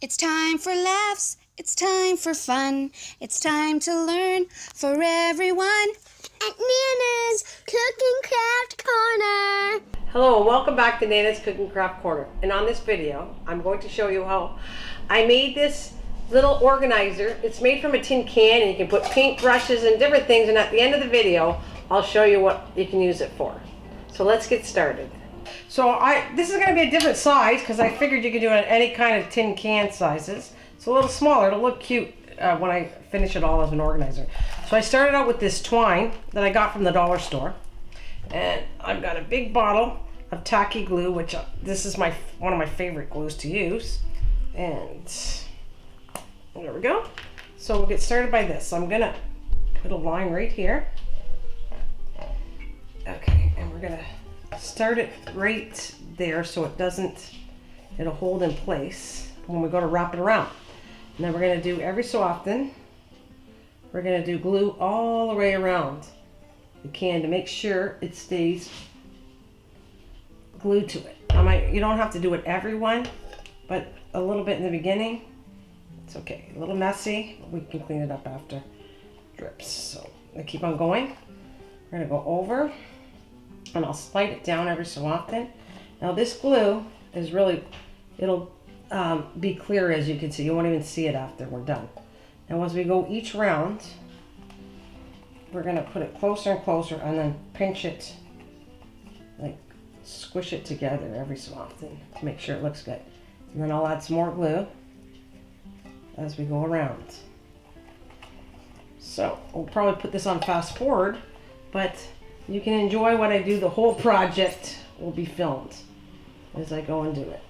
It's time for laughs, it's time for fun, it's time to learn for everyone at Nana's Cooking Craft Corner. Hello and welcome back to Nana's Cooking Craft Corner. And on this video, I'm going to show you how I made this little organizer. It's made from a tin can and you can put paint brushes and different things, and at the end of the video, I'll show you what you can use it for. So let's get started. So this is going to be a different size because I figured you could do it any kind of tin can sizes. It's a little smaller. It'll look cute when I finish it all as an organizer. So I started out with this twine that I got from the dollar store. And I've got a big bottle of tacky glue, which this is one of my favorite glues to use. And there we go. So we'll get started by this. So I'm going to put a line right here. Okay, and we're going to start it right there so it'll hold in place when we go to wrap it around. And then we're going to do every so often, we're going to do glue all the way around the can to make sure it stays glued to it. You don't have to do it every one, but a little bit in the beginning. It's okay. A little messy, but we can clean it up after drips. So I keep on going. We're going to go over and I'll slide it down every so often. Now this glue is it'll be clear, as you can see. You won't even see it after we're done. Now as we go each round, we're going to put it closer and closer and then pinch it, like squish it together every so often to make sure it looks good. And then I'll add some more glue as we go around. So we'll probably put this on fast forward, but you can enjoy what I do. The whole project will be filmed as I go and do it.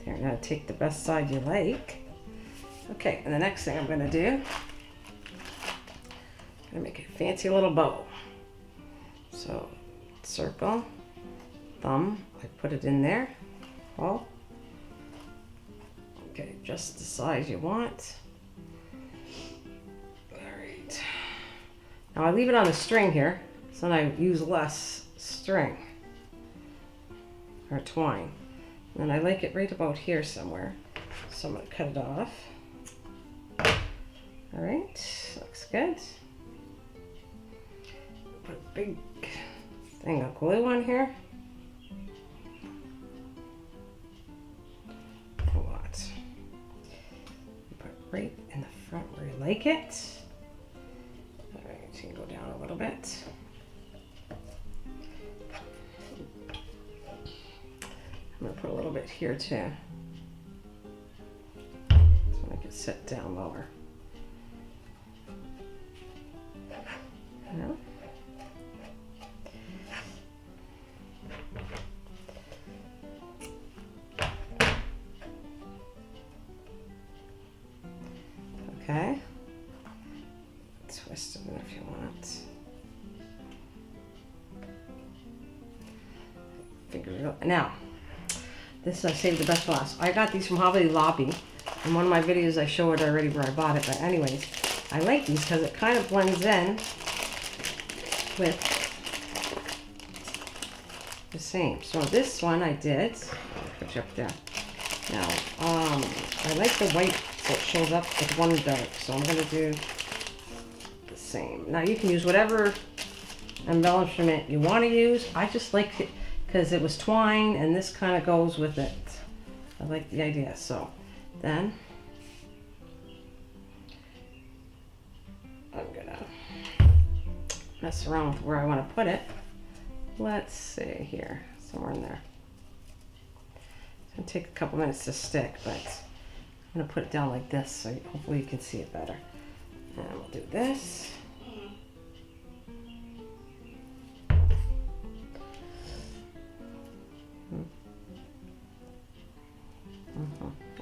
You're going to take the best side you like. Okay, and the next thing I'm going to do, I'm going to make a fancy little bow. So, circle, thumb, I put it in there. All. Okay, just the size you want. Alright. Now I leave it on the string here, so then I use less string, or twine. And I like it right about here somewhere. So I'm going to cut it off. Alright, looks good. Put a big thing of glue on here. What? Put it right in the front where you like it. Alright, you can go down a little bit. I'm going to put a little bit here too. So make it sit down lower. Yeah. Okay. Twist it in if you want. Figure it out. Now, this I saved the best for last. I got these from Hobby Lobby. In one of my videos I show it already where I bought it. But anyways, I like these because it kind of blends in with the same. So this one I did, put you up there. Now, I like the white so it shows up with one dark, so I'm going to do the same. Now you can use whatever embellishment you want to use. I just like it because it was twine and this kind of goes with it. I like the idea. So then I'm going to mess around with where I want to put it. Let's see here, somewhere in there. It's going to take a couple minutes to stick, but I'm going to put it down like this so hopefully you can see it better. And we'll do this.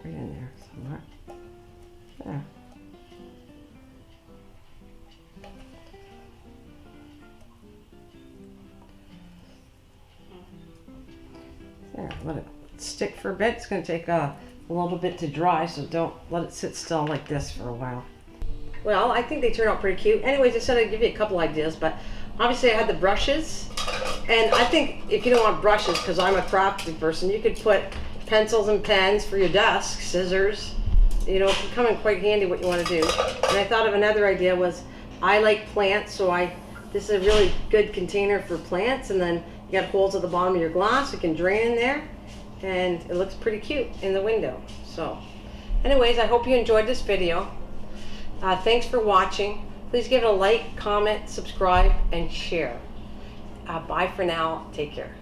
Right in there somewhere. There. There, let it stick for a bit. It's going to take a little bit to dry, so don't let it sit still like this for a while. Well, I think they turn out pretty cute. Anyways, I said I'd give you a couple ideas, but obviously I had the brushes, and I think if you don't want brushes, because I'm a crafty person, you could put pencils and pens for your desk, scissors. You know, it can come in quite handy what you want to do. And I thought of another idea was, I like plants, so this is a really good container for plants, and then you got holes at the bottom of your glass, you can drain in there, and it looks pretty cute in the window. So anyways, I hope you enjoyed this video. Thanks for watching. Please give it a like, comment, subscribe, and share. Bye for now. Take care.